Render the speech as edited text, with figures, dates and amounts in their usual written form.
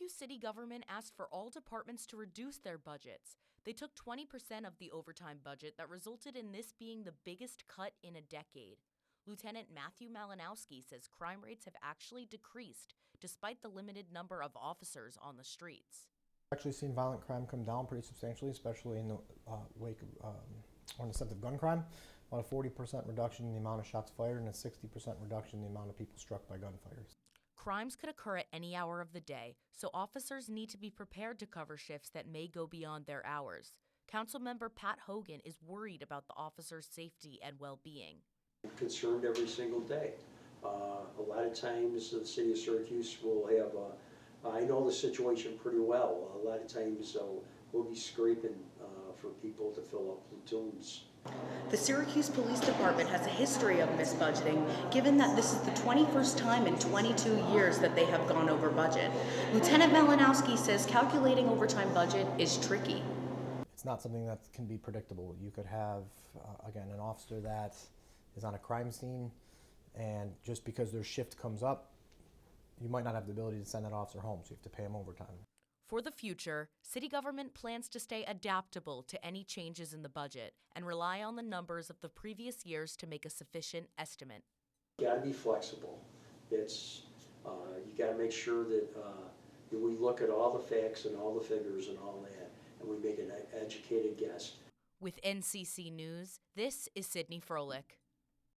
Syracuse city government asked for all departments to reduce their budgets. They took 20% of the overtime budget that resulted in this being the biggest cut in a decade. Lieutenant Matthew Malinowski says crime rates have actually decreased despite the limited number of officers on the streets. Actually seen violent crime come down pretty substantially, especially in the wake of or in the sense of gun crime. About a 40% reduction in the amount of shots fired and a 60% reduction in the amount of people struck by gunfires. Crimes could occur at any hour of the day, so officers need to be prepared to cover shifts that may go beyond their hours. Councilmember Pat Hogan is worried about the officers' safety and well-being. I'm concerned every single day. A lot of times the city of Syracuse will have, I know the situation pretty well, a lot of times we'll be scraping for people to fill up platoons. The Syracuse Police Department has a history of misbudgeting, given that this is the 21st time in 22 years that they have gone over budget. Lieutenant Malinowski says calculating overtime budget is tricky. It's not something that can be predictable. You could have, again, an officer that is on a crime scene, and just because their shift comes up, you might not have the ability to send that officer home, so you have to pay him overtime. For the future, city government plans to stay adaptable to any changes in the budget and rely on the numbers of the previous years to make a sufficient estimate. You got to be flexible. It's you got to make sure that we look at all the facts and all the figures and all that, and we make an educated guess. With NCC News, this is Sydney Froelich.